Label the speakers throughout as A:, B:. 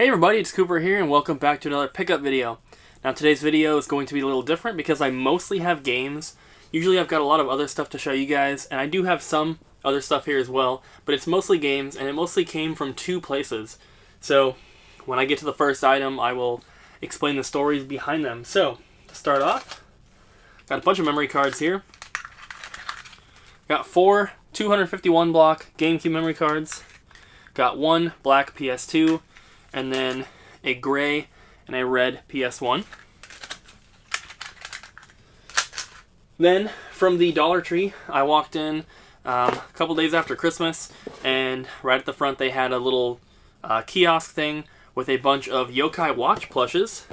A: Hey everybody, it's Cooper here and welcome back to another pickup video. Now today's video is going to be a little different because I mostly have games. Usually I've got a lot of other stuff to show you guys, and I do have some other stuff here as well, but it's mostly games, and it mostly came from two places. So when I get to the first item, I will explain the stories behind them. So to start off, got a bunch of memory cards here. Got 4 251 block GameCube memory cards. Got 1 black PS2, and then a gray and a red PS1. Then, from the Dollar Tree, I walked in a couple days after Christmas, and right at the front they had a little kiosk thing with a bunch of Yokai Watch plushes,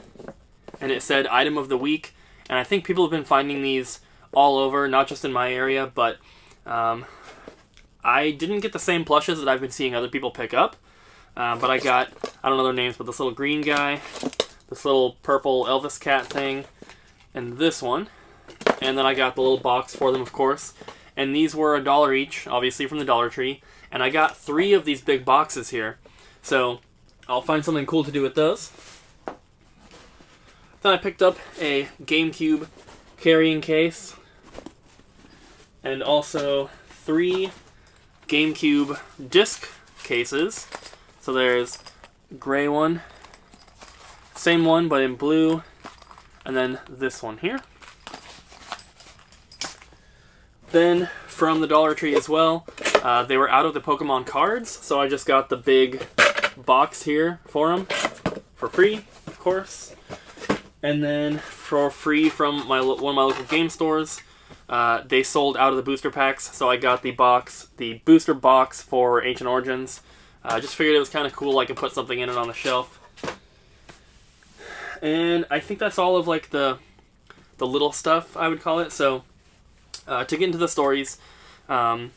A: and it said Item of the Week, and I think people have been finding these all over, not just in my area, but I didn't get the same plushes that I've been seeing other people pick up. But I got, I don't know their names, but this little green guy, this little purple Elvis cat thing, and this one. And then I got the little box for them, of course. And these were $1 each, obviously from the Dollar Tree. And I got 3 of these big boxes here. So I'll find something cool to do with those. Then I picked up a GameCube carrying case. And also 3 GameCube disc cases. So there's a gray one, same one but in blue, and then this one here. Then from the Dollar Tree as well, they were out of the Pokemon cards, so I just got the big box here for them, for free, of course. And then for free from one of my local game stores, they sold out of the booster packs, so I got the booster box for Ancient Origins. I just figured it was kind of cool, I could put something in it on the shelf. And I think that's all of like the little stuff, I would call it. So to get into the stories, well,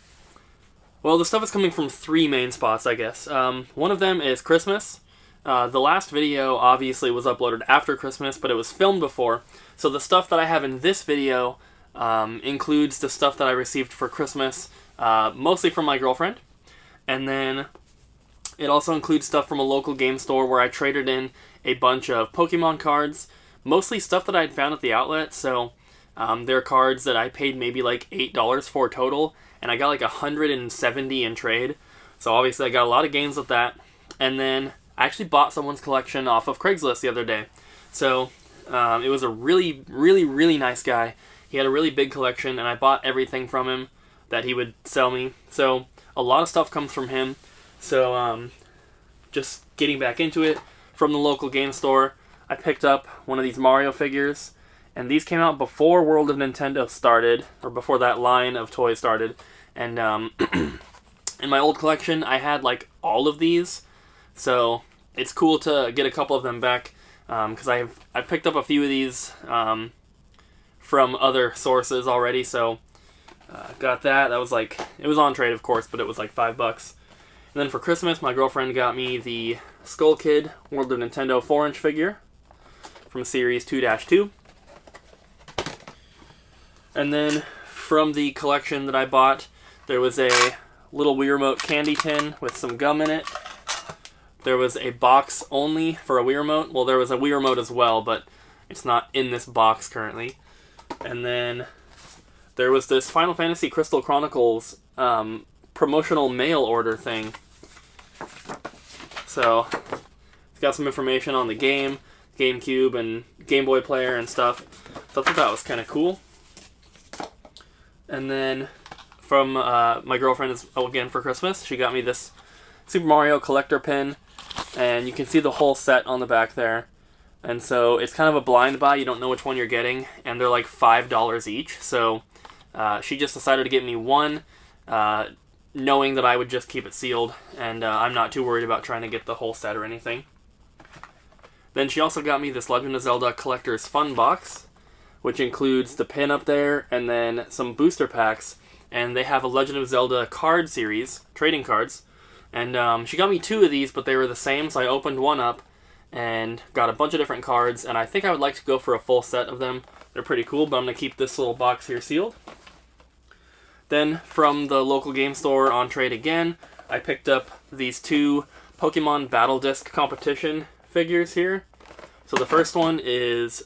A: the stuff is coming from 3 main spots, I guess. One of them is Christmas. The last video obviously was uploaded after Christmas, but it was filmed before. So the stuff that I have in this video includes the stuff that I received for Christmas, mostly from my girlfriend. And then it also includes stuff from a local game store where I traded in a bunch of Pokemon cards, mostly stuff that I had found at the outlet. So they're cards that I paid maybe like $8 for total, and I got like 170 in trade. So obviously I got a lot of games with that. And then I actually bought someone's collection off of Craigslist the other day. So it was a really nice guy. He had a really big collection, and I bought everything from him that he would sell me. So a lot of stuff comes from him. So, just getting back into it, from the local game store, I picked up one of these Mario figures, and these came out before World of Nintendo started, or before that line of toys started, and, in my old collection, I had, like, all of these, so it's cool to get a couple of them back, because I've picked up a few of these, from other sources already, so, got that. That was, like, it was on trade, of course, but it was, like, $5. And then for Christmas, my girlfriend got me the Skull Kid World of Nintendo 4-inch figure from Series 2-2. And then from the collection that I bought, there was a little Wii Remote candy tin with some gum in it. There was a box only for a Wii Remote. Well, there was a Wii Remote as well, but it's not in this box currently. And then there was this Final Fantasy Crystal Chronicles promotional mail order thing. So it's got some information on the game, GameCube and Game Boy player and stuff. So I thought that was kind of cool. And then from my girlfriend, again for Christmas, she got me this Super Mario collector pin, and you can see the whole set on the back there. And so it's kind of a blind buy, you don't know which one you're getting, and they're like $5 each. So she just decided to get me one, knowing that I would just keep it sealed, and I'm not too worried about trying to get the whole set or anything. Then she also got me this Legend of Zelda Collector's Fun Box, which includes the pin up there, and then some booster packs, and they have a Legend of Zelda card series, trading cards, and she got me 2 of these, but they were the same, so I opened one up, and got a bunch of different cards, and I think I would like to go for a full set of them. They're pretty cool, but I'm going to keep this little box here sealed. Then, from the local game store on trade again, I picked up these 2 Pokemon Battle Disc competition figures here. So the first one is,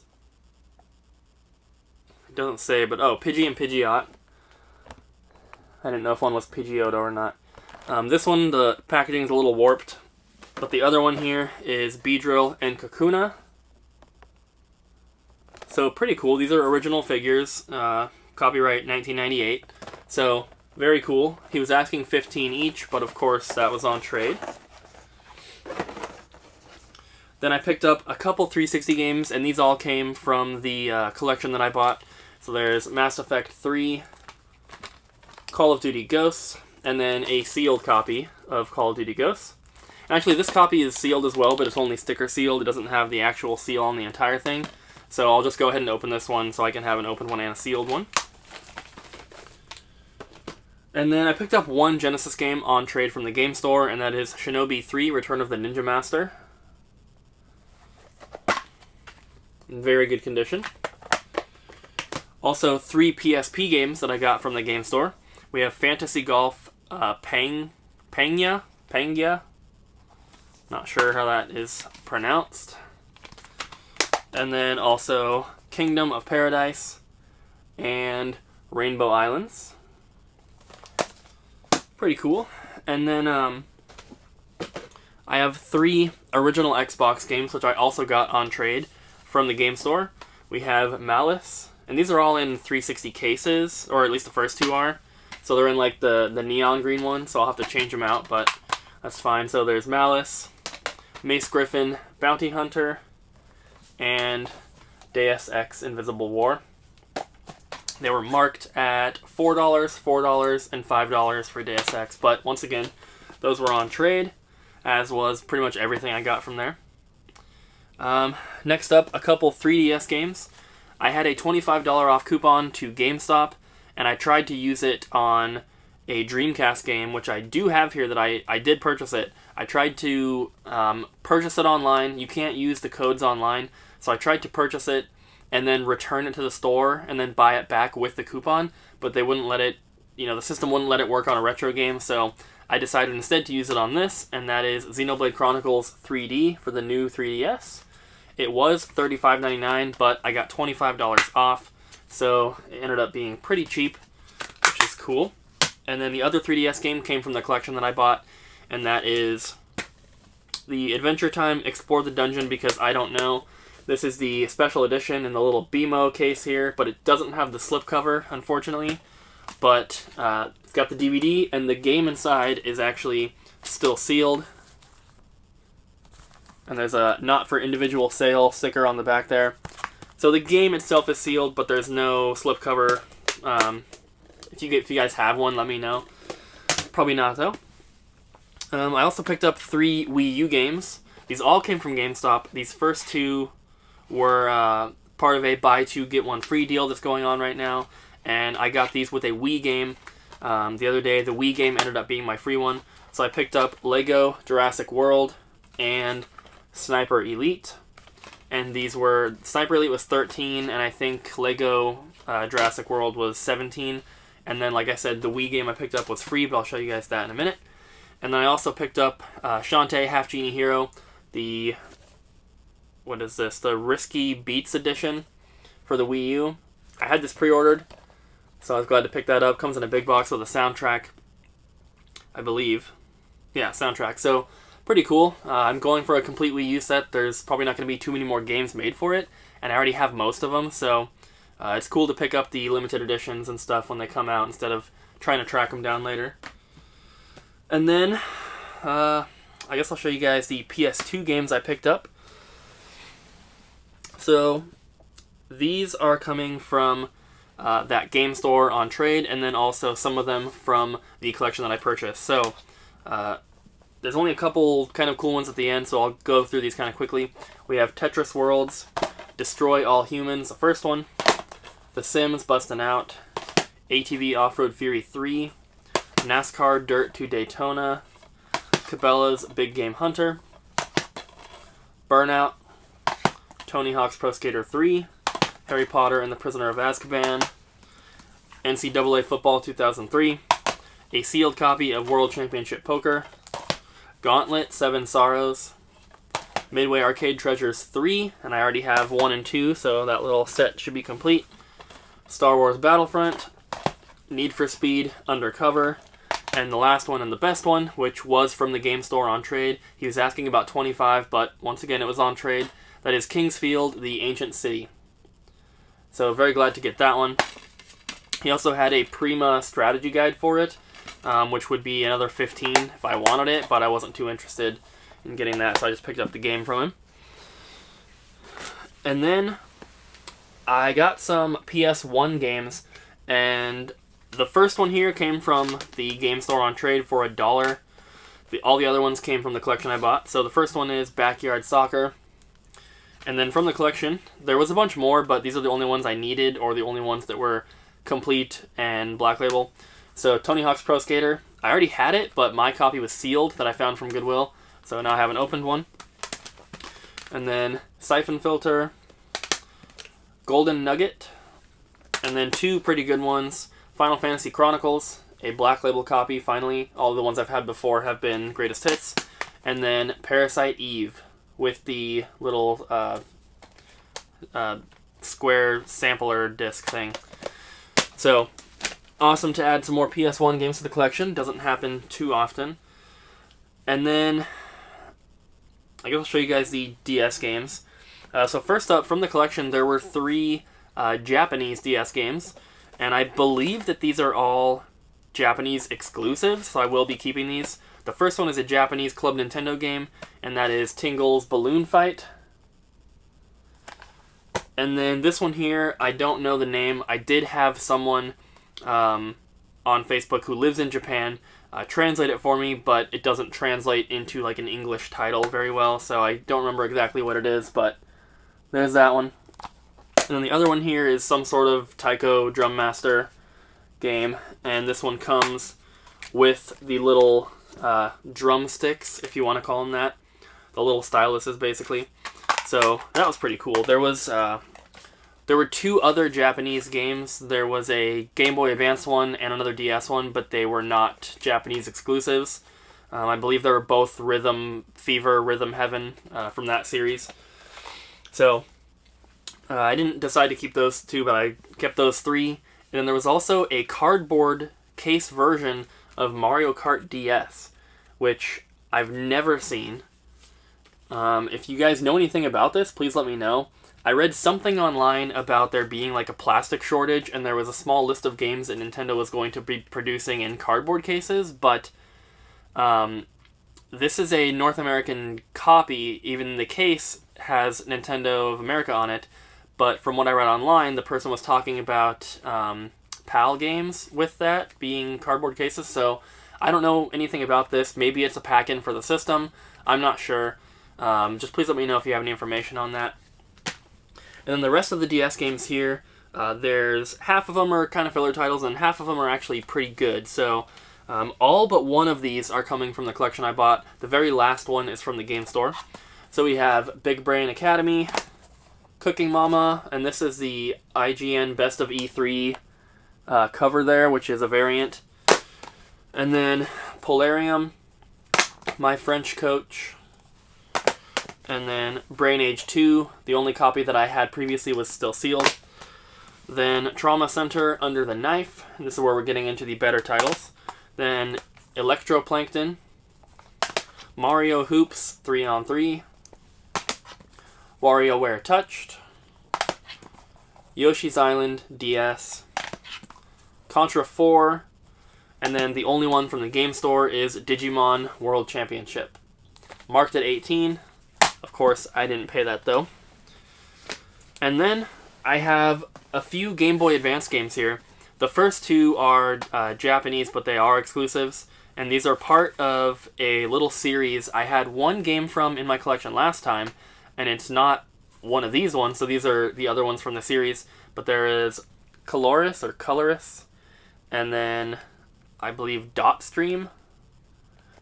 A: it doesn't say, but Pidgey and Pidgeot. I didn't know if one was Pidgeotto or not. This one, the packaging is a little warped, but the other one here is Beedrill and Kakuna. So pretty cool. These are original figures, copyright 1998. So very cool. He was asking 15 each, but of course that was on trade. Then I picked up a couple 360 games, and these all came from the collection that I bought. So there's Mass Effect 3, Call of Duty Ghosts, and then a sealed copy of Call of Duty Ghosts. And actually, this copy is sealed as well, but it's only sticker sealed. It doesn't have the actual seal on the entire thing. So I'll just go ahead and open this one so I can have an open one and a sealed one. And then I picked up one Genesis game on trade from the game store, and that is Shinobi 3, Return of the Ninja Master. In very good condition. Also, 3 PSP games that I got from the game store. We have Fantasy Golf Pangya? Not sure how that is pronounced. And then also Kingdom of Paradise and Rainbow Islands. Pretty cool. And then I have 3 original Xbox games, which I also got on trade from the game store. We have Malice, and these are all in 360 cases, or at least the first 2 are. So they're in like the neon green one, so I'll have to change them out, but that's fine. So there's Malice, Mace Griffin, Bounty Hunter, and Deus Ex Invisible War. They were marked at $4, $4, and $5 for Deus Ex, but once again, those were on trade, as was pretty much everything I got from there. Next up, a couple 3DS games. I had a $25 off coupon to GameStop, and I tried to use it on a Dreamcast game, which I do have here that I did purchase it. I tried to purchase it online. You can't use the codes online, so I tried to purchase it and then return it to the store and then buy it back with the coupon, but they wouldn't let it, the system wouldn't let it work on a retro game, so I decided instead to use it on this, and that is Xenoblade Chronicles 3D for the new 3DS. It was $35.99, but I got $25 off, so it ended up being pretty cheap, which is cool. And then the other 3DS game came from the collection that I bought, and that is the Adventure Time Explore the Dungeon Because I Don't Know. This is the special edition in the little BMO case here, but it doesn't have the slipcover, unfortunately. But it's got the DVD, and the game inside is actually still sealed. And there's a not for individual sale sticker on the back there. So the game itself is sealed, but there's no slipcover. If you guys have one, let me know. Probably not, though. I also picked up 3 Wii U games. These all came from GameStop. These first 2 were part of a buy 2 get 1 free deal that's going on right now. And I got these with a Wii game. The other day, the Wii game ended up being my free one. So I picked up Lego Jurassic World and Sniper Elite. And these were, Sniper Elite was $13, and I think Lego Jurassic World was $17. And then, like I said, the Wii game I picked up was free, but I'll show you guys that in a minute. And then I also picked up Shantae Half Genie Hero, the, what is this, the Risky Beats edition for the Wii U. I had this pre-ordered, so I was glad to pick that up. Comes in a big box with a soundtrack, I believe. Yeah, soundtrack. So, pretty cool. I'm going for a complete Wii U set. There's probably not going to be too many more games made for it, and I already have most of them, so it's cool to pick up the limited editions and stuff when they come out instead of trying to track them down later. And then, I guess I'll show you guys the PS2 games I picked up. So, these are coming from that game store on trade, and then also some of them from the collection that I purchased. So, there's only a couple kind of cool ones at the end, so I'll go through these kind of quickly. We have Tetris Worlds, Destroy All Humans, the first one. The Sims Bustin' Out, ATV Off-Road Fury 3, NASCAR Dirt to Daytona, Cabela's Big Game Hunter, Burnout, Tony Hawk's Pro Skater 3, Harry Potter and the Prisoner of Azkaban, NCAA Football 2003, a sealed copy of World Championship Poker, Gauntlet, Seven Sorrows, Midway Arcade Treasures 3, and I already have 1 and 2, so that little set should be complete. Star Wars Battlefront, Need for Speed Undercover, and the last one and the best one, which was from the game store on trade. He was asking about 25, but once again it was on trade. That is Kingsfield, the Ancient City. So very glad to get that one. He also had a Prima strategy guide for it, which would be another 15 if I wanted it, but I wasn't too interested in getting that, so I just picked up the game from him. And then I got some PS1 games, and the first one here came from the game store on trade for $1. All the other ones came from the collection I bought. So the first one is Backyard Soccer. And then from the collection, there was a bunch more, but these are the only ones I needed, or the only ones that were complete and Black Label. So Tony Hawk's Pro Skater, I already had it, but my copy was sealed that I found from Goodwill, so now I haven't opened one. And then Siphon Filter, Golden Nugget, and then 2 pretty good ones, Final Fantasy Chronicles, a Black Label copy, finally. All the ones I've had before have been greatest hits. And then Parasite Eve, with the little square sampler disc thing. So, awesome to add some more PS1 games to the collection. Doesn't happen too often. And then, I guess I'll show you guys the DS games. So first up, from the collection, there were 3 Japanese DS games. And I believe that these are all Japanese exclusives, so I will be keeping these. The first one is a Japanese Club Nintendo game, and that is Tingle's Balloon Fight. And then this one here, I don't know the name. I did have someone on Facebook who lives in Japan translate it for me, but it doesn't translate into like an English title very well, so I don't remember exactly what it is, but there's that one. And then the other one here is some sort of Taiko Drum Master game, and this one comes with the little drumsticks, if you want to call them that. The little styluses, basically. So that was pretty cool. There were 2 other Japanese games. There was a Game Boy Advance one and another DS one, but they were not Japanese exclusives. I believe they were both Rhythm Fever, Rhythm Heaven from that series. So I didn't decide to keep those 2, but I kept those 3. And then there was also a cardboard case version of Mario Kart DS, which I've never seen. If you guys know anything about this, please let me know. I read something online about there being like a plastic shortage, and there was a small list of games that Nintendo was going to be producing in cardboard cases, but this is a North American copy. Even the case has Nintendo of America on it, but from what I read online, the person was talking about PAL games with that being cardboard cases, so I don't know anything about this. Maybe it's a pack-in for the system. I'm not sure. Just please let me know if you have any information on that. And then the rest of the DS games here, there's half of them are kind of filler titles, and half of them are actually pretty good. So all but one of these are coming from the collection I bought. The very last one is from the game store. So we have Big Brain Academy, Cooking Mama, and this is the IGN Best of E3 cover there, which is a variant. And then Polarium, My French Coach, and then Brain Age 2. The only copy that I had previously was still sealed. Then Trauma Center, Under the Knife. This is where we're getting into the better titles. Then Electroplankton, Mario Hoops 3-on-3, WarioWare Touched, Yoshi's Island DS, Contra 4, and then the only one from the game store is Digimon World Championship. Marked at 18. Of course, I didn't pay that though. And then I have a few Game Boy Advance games here. The first 2 are Japanese, but they are exclusives. And these are part of a little series I had one game from in my collection last time, and it's not one of these ones, so these are the other ones from the series. But there is Colorus, and then I believe Dot Stream.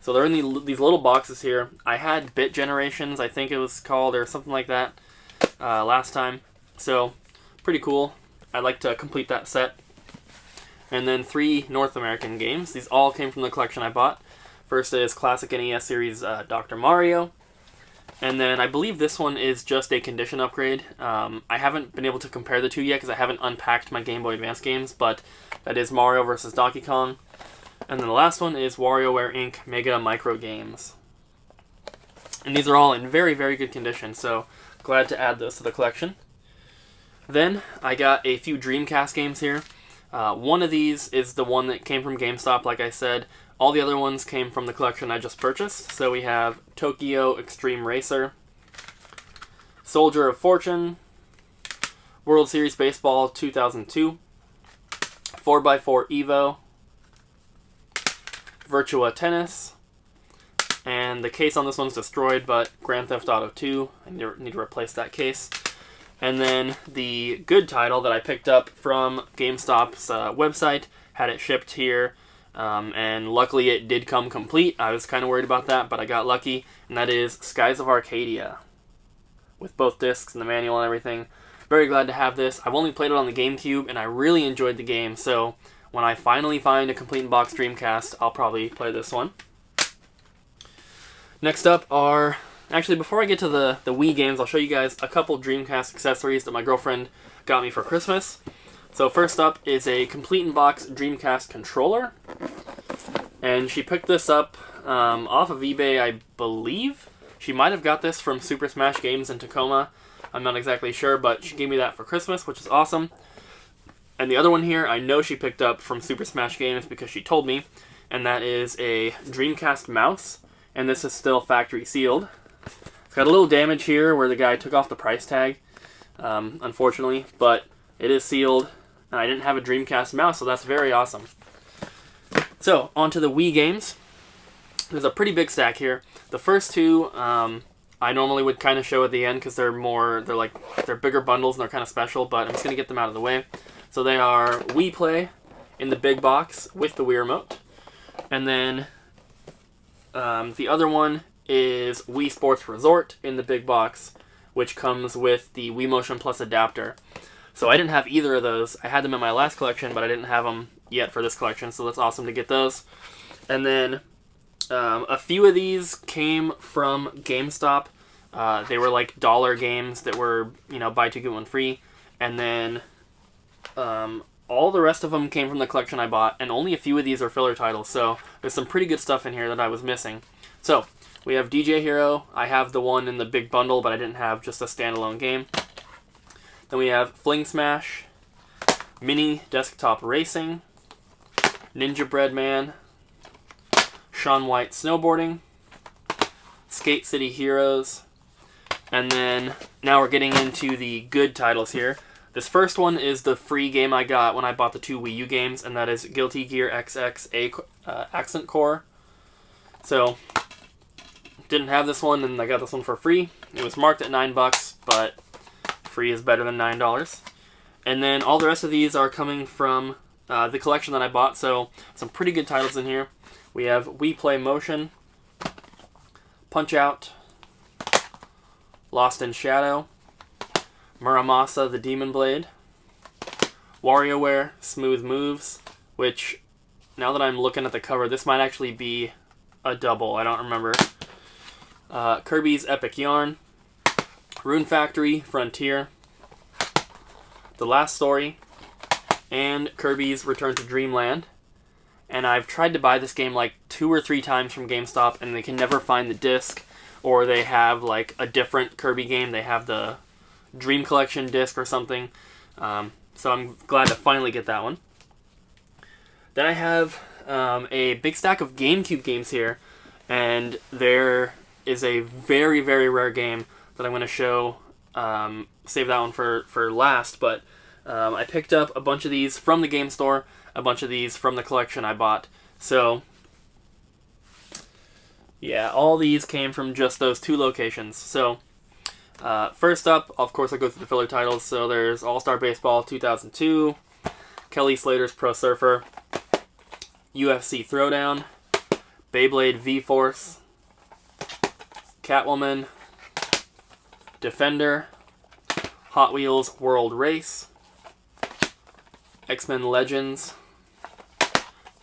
A: So they're in these little boxes here. I had Bit Generations, I think it was called, or something like that, last time. So, pretty cool. I'd like to complete that set. And then 3 North American games. These all came from the collection I bought. First is classic NES series Dr. Mario. And then I believe this one is just a condition upgrade. I haven't been able to compare the two yet because I haven't unpacked my Game Boy Advance games, but that is Mario vs. Donkey Kong. And then the last one is WarioWare Inc. Mega Micro Games. And these are all in very, very good condition, so glad to add those to the collection. Then I got a few Dreamcast games here. One of these is the one that came from GameStop, like I said. All the other ones came from the collection I just purchased. So we have Tokyo Extreme Racer, Soldier of Fortune, World Series Baseball 2002, 4x4 Evo, Virtua Tennis, and the case on this one's destroyed, but Grand Theft Auto 2, I need to replace that case. And then the good title that I picked up from GameStop's website, had it shipped here, and luckily it did come complete. I was kind of worried about that, but I got lucky, and that is Skies of Arcadia, with both discs and the manual and everything. Very glad to have this. I've only played it on the GameCube, and I really enjoyed the game, so when I finally find a complete in-box Dreamcast, I'll probably play this one. Next up are... Actually, before I get to the Wii games, I'll show you guys a couple Dreamcast accessories that my girlfriend got me for Christmas. So first up is a complete-in-box Dreamcast controller. And she picked this up off of eBay, I believe. She might have got this from Super Smash Games in Tacoma. I'm not exactly sure, but she gave me that for Christmas, which is awesome. And the other one here, I know she picked up from Super Smash Games because she told me. And that is a Dreamcast mouse. And this is still factory sealed. It's got a little damage here where the guy took off the price tag, unfortunately, but it is sealed, and I didn't have a Dreamcast mouse, so that's very awesome. So, on to the Wii games. There's a pretty big stack here. The first two, I normally would kind of show at the end because they're bigger bundles and they're kind of special, but I'm just going to get them out of the way. So they are Wii Play in the big box with the Wii Remote, and then the other one is Wii Sports Resort in the big box, which comes with the Wii Motion Plus adapter. So I didn't have either of those. I had them in my last collection, but I didn't have them yet for this collection, so that's awesome to get those. And then a few of these came from GameStop. They were like dollar games that were, buy two, get one free. And then all the rest of them came from the collection I bought, and only a few of these are filler titles, so there's some pretty good stuff in here that I was missing. So, we have DJ Hero. I have the one in the big bundle, but I didn't have just a standalone game. Then we have Fling Smash, Mini Desktop Racing, Ninja Bread Man, Shaun White Snowboarding, Skate City Heroes, and then now we're getting into the good titles here. This first one is the free game I got when I bought the two Wii U games, and that is Guilty Gear XX Accent Core. So, didn't have this one, and I got this one for free. It was marked at $9, but free is better than $9. And then all the rest of these are coming from the collection that I bought, so some pretty good titles in here. We have Wii Play Motion, Punch-Out, Lost in Shadow, Muramasa the Demon Blade, WarioWare Smooth Moves, which, now that I'm looking at the cover, this might actually be a double, I don't remember. Kirby's Epic Yarn, Rune Factory Frontier, The Last Story, and Kirby's Return to Dreamland. And I've tried to buy this game like 2 or 3 times from GameStop, and they can never find the disc, or they have like a different Kirby game. They have the Dream Collection disc or something. So I'm glad to finally get that one. Then I have a big stack of GameCube games here, and there is a very, very rare game that I'm going to show. Save that one for last, but I picked up a bunch of these from the game store, a bunch of these from the collection I bought. So, yeah, all these came from just those 2 locations. So, first up, of course, I'll go through the filler titles. So there's All-Star Baseball 2002, Kelly Slater's Pro Surfer, UFC Throwdown, Beyblade V-Force, Catwoman, Defender, Hot Wheels World Race, X-Men Legends,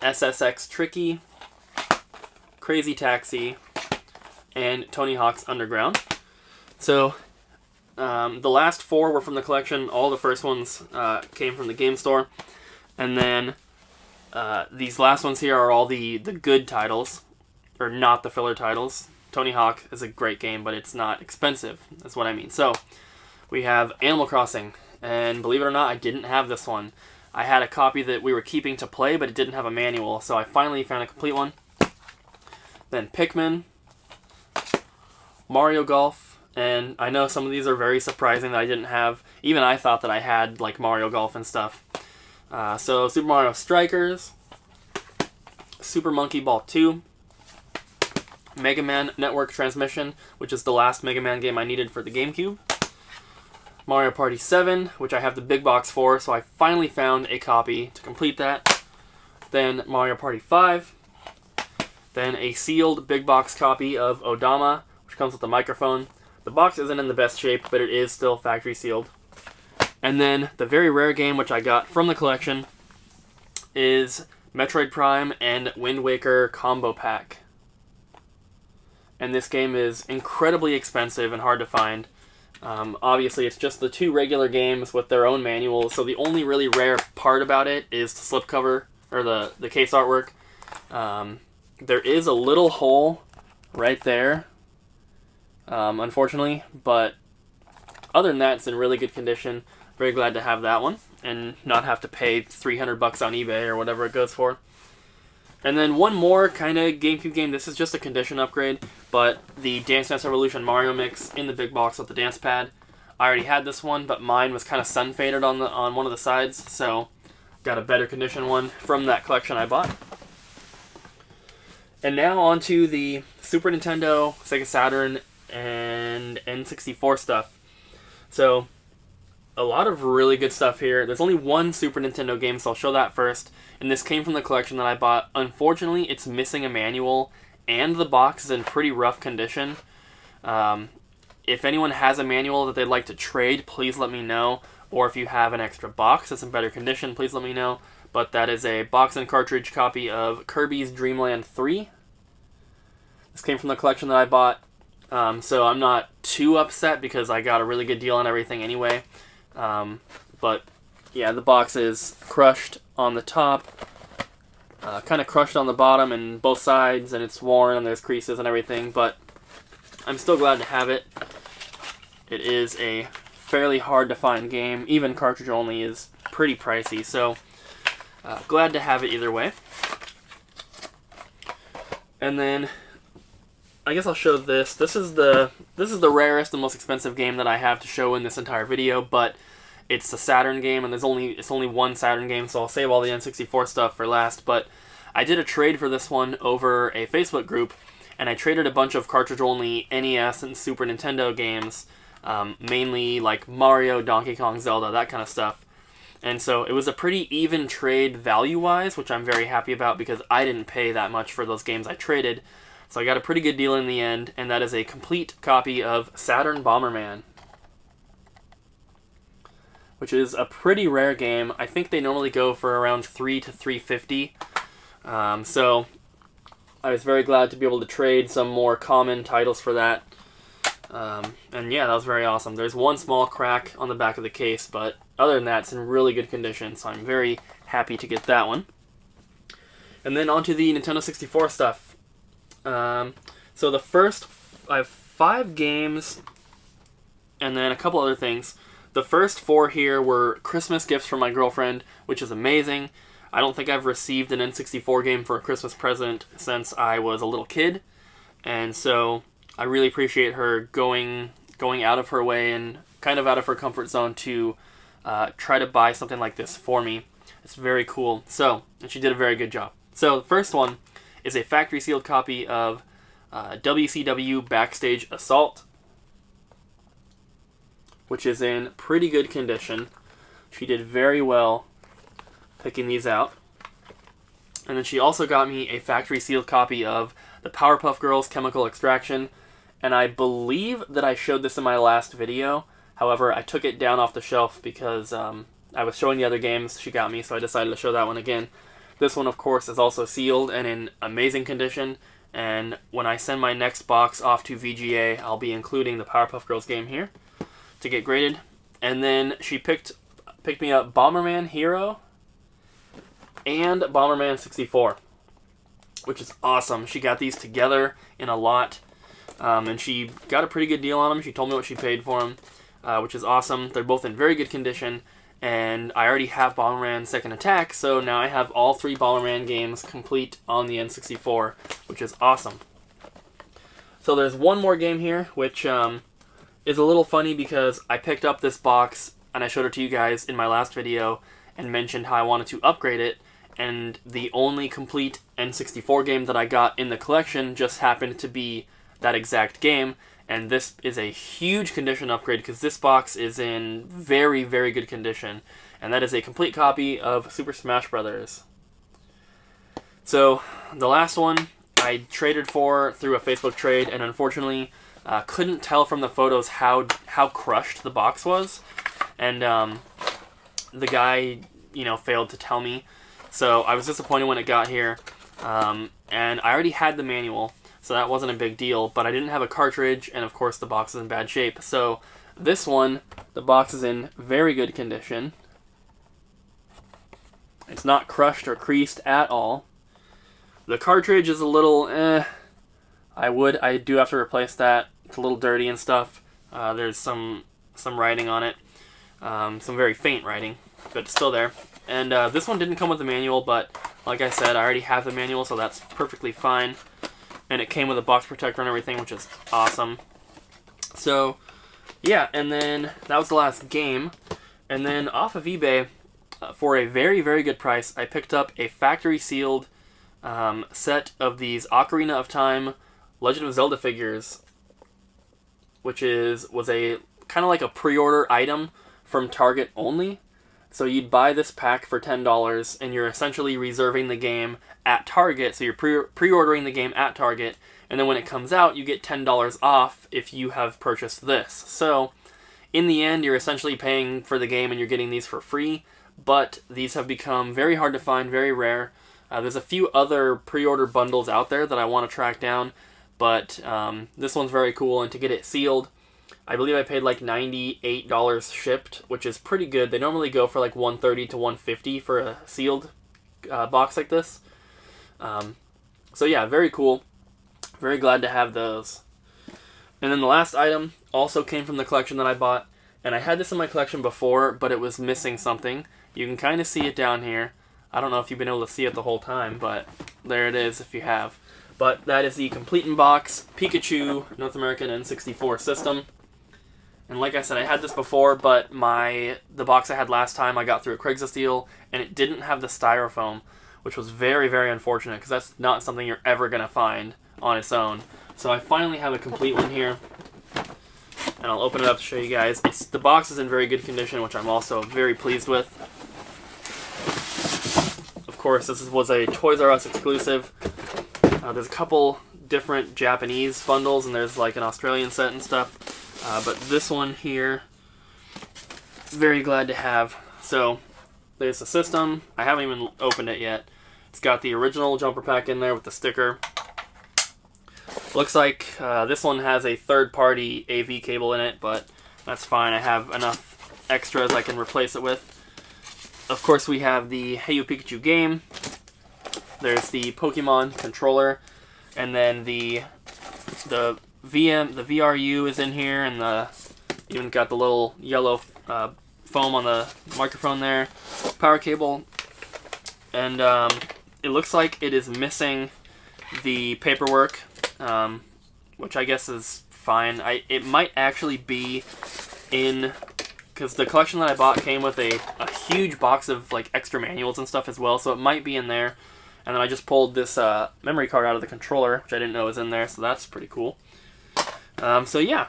A: SSX Tricky, Crazy Taxi, and Tony Hawk's Underground. So the last 4 were from the collection. All the first ones came from the game store. And then these last ones here are all the good titles, or not the filler titles. Tony Hawk is a great game, but it's not expensive. That's what I mean. So we have Animal Crossing, and believe it or not, I didn't have this one. I had a copy that we were keeping to play, but it didn't have a manual, so I finally found a complete one. Then Pikmin, Mario Golf, and I know some of these are very surprising that I didn't have. Even I thought that I had like Mario Golf and stuff. So Super Mario Strikers, Super Monkey Ball 2, Mega Man Network Transmission, which is the last Mega Man game I needed for the GameCube, Mario Party 7, which I have the big box for, so I finally found a copy to complete that. Then Mario Party 5. Then a sealed big box copy of Odama, which comes with a microphone. The box isn't in the best shape, but it is still factory sealed. And then the very rare game which I got from the collection is Metroid Prime and Wind Waker Combo Pack. And this game is incredibly expensive and hard to find. Obviously, it's just the 2 regular games with their own manuals, so the only really rare part about it is the slipcover, or the case artwork. There is a little hole right there, unfortunately, but other than that, it's in really good condition. Very glad to have that one, and not have to pay $300 on eBay or whatever it goes for. And then one more kind of GameCube game. This is just a condition upgrade, but the Dance Dance Revolution Mario Mix in the big box with the dance pad. I already had this one, but mine was kind of sun faded on one of the sides, so got a better condition one from that collection I bought. And now on to the Super Nintendo, Sega Saturn, and N64 stuff. So a lot of really good stuff here. There's only one Super Nintendo game, so I'll show that first. And this came from the collection that I bought. Unfortunately, it's missing a manual, and the box is in pretty rough condition. If anyone has a manual that they'd like to trade, please let me know. Or if you have an extra box that's in better condition, please let me know. But that is a box and cartridge copy of Kirby's Dream Land 3. This came from the collection that I bought. So I'm not too upset because I got a really good deal on everything anyway. But yeah, the box is crushed on the top, kind of crushed on the bottom and both sides, and it's worn and there's creases and everything, but I'm still glad to have it. It is a fairly hard to find game. Even cartridge only is pretty pricey, so glad to have it either way. And then I guess I'll show this. This is the rarest and most expensive game that I have to show in this entire video, but it's the Saturn game, and it's only one Saturn game, so I'll save all the N64 stuff for last. But I did a trade for this one over a Facebook group, and I traded a bunch of cartridge-only NES and Super Nintendo games, mainly like Mario, Donkey Kong, Zelda, that kind of stuff. And so it was a pretty even trade value-wise, which I'm very happy about because I didn't pay that much for those games I traded. So I got a pretty good deal in the end, and that is a complete copy of Saturn Bomberman, which is a pretty rare game. I think they normally go for around $300 to $350. So I was very glad to be able to trade some more common titles for that. And yeah, that was very awesome. There's one small crack on the back of the case, but other than that, it's in really good condition, so I'm very happy to get that one. And then on to the Nintendo 64 stuff. So I have 5 games, and then a couple other things. The first 4 here were Christmas gifts from my girlfriend, which is amazing. I don't think I've received an N64 game for a Christmas present since I was a little kid, and so I really appreciate her going out of her way and kind of out of her comfort zone to try to buy something like this for me. It's very cool. And she did a very good job. So the first one is a factory sealed copy of WCW Backstage Assault, which is in pretty good condition. She did very well picking these out. And then she also got me a factory sealed copy of the Powerpuff Girls Chemical Extraction, and I believe that I showed this in my last video. However, I took it down off the shelf because I was showing the other games she got me, so I decided to show that one again. This one, of course, is also sealed and in amazing condition. And when I send my next box off to VGA, I'll be including the Powerpuff Girls game here to get graded. And then she picked me up Bomberman Hero and Bomberman 64, which is awesome. She got these together in a lot, and she got a pretty good deal on them. She told me what she paid for them, which is awesome. They're both in very good condition, and I already have Bomberman Second Attack, so now I have all 3 Bomberman games complete on the N64, which is awesome. So there's one more game here, which is a little funny because I picked up this box and I showed it to you guys in my last video and mentioned how I wanted to upgrade it, and the only complete N64 game that I got in the collection just happened to be that exact game, and this is a huge condition upgrade because this box is in very, very good condition, and that is a complete copy of Super Smash Bros. So the last one I traded for through a Facebook trade, and unfortunately couldn't tell from the photos how crushed the box was, and the guy, failed to tell me. So I was disappointed when it got here, and I already had the manual, so that wasn't a big deal, but I didn't have a cartridge, and of course the box is in bad shape. So this one, the box is in very good condition. It's not crushed or creased at all. The cartridge is a little I do have to replace that. It's a little dirty and stuff. There's some writing on it. Some very faint writing, but it's still there. And this one didn't come with the manual, but like I said, I already have the manual, so that's perfectly fine. And it came with a box protector and everything, which is awesome. So, yeah, and then that was the last game. And then off of eBay, for a very, very good price, I picked up a factory-sealed set of these Ocarina of Time Legend of Zelda figures, which was a kind of like a pre-order item from Target only. So you'd buy this pack for $10, and you're essentially reserving the game at Target. So you're pre-ordering the game at Target, and then when it comes out, you get $10 off if you have purchased this. So in the end, you're essentially paying for the game, and you're getting these for free. But these have become very hard to find, very rare. There's a few other pre-order bundles out there that I want to track down, but this one's very cool, and to get it sealed, I believe I paid like $98 shipped, which is pretty good. They normally go for like $130 to $150 for a sealed box like this. So yeah, very cool. Very glad to have those. And then the last item also came from the collection that I bought, and I had this in my collection before, but it was missing something. You can kind of see it down here. I don't know if you've been able to see it the whole time, but there it is if you have. But that is the Complete in Box Pikachu North American N64 system. And like I said, I had this before, but the box I had last time I got through a Craigslist deal, and it didn't have the styrofoam, which was very, very unfortunate, because that's not something you're ever going to find on its own. So I finally have a complete one here, and I'll open it up to show you guys. The box is in very good condition, which I'm also very pleased with. Of course, this was a Toys R Us exclusive. There's a couple different Japanese bundles, and there's like an Australian set and stuff. But this one here, very glad to have. So, there's the system. I haven't even opened it yet. It's got the original jumper pack in there with the sticker. Looks like this one has a third-party AV cable in it, but that's fine. I have enough extras I can replace it with. Of course, we have the Hey You Pikachu game. There's the Pokemon controller, and then the VRU is in here, and even got the little yellow foam on the microphone there. Power cable, and it looks like it is missing the paperwork, which I guess is fine. It might actually be in, because the collection that I bought came with a huge box of like extra manuals and stuff as well, so it might be in there. And then I just pulled this memory card out of the controller, which I didn't know was in there, so that's pretty cool. So yeah,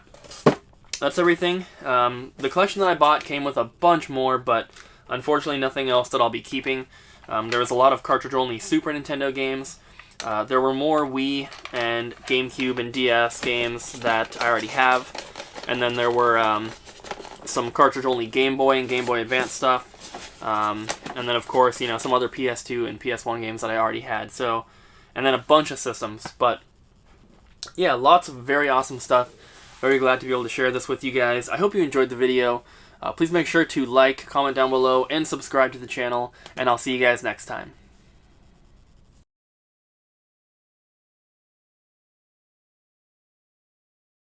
A: that's everything. The collection that I bought came with a bunch more, but unfortunately nothing else that I'll be keeping. There was a lot of cartridge-only Super Nintendo games. There were more Wii and GameCube and DS games that I already have. And then there were some cartridge-only Game Boy and Game Boy Advance stuff. And then, of course, some other PS2 and PS1 games that I already had. So, and then a bunch of systems. But yeah, lots of very awesome stuff. Very glad to be able to share this with you guys. I hope you enjoyed the video. Please make sure to like, comment down below, and subscribe to the channel, and I'll see you guys next time.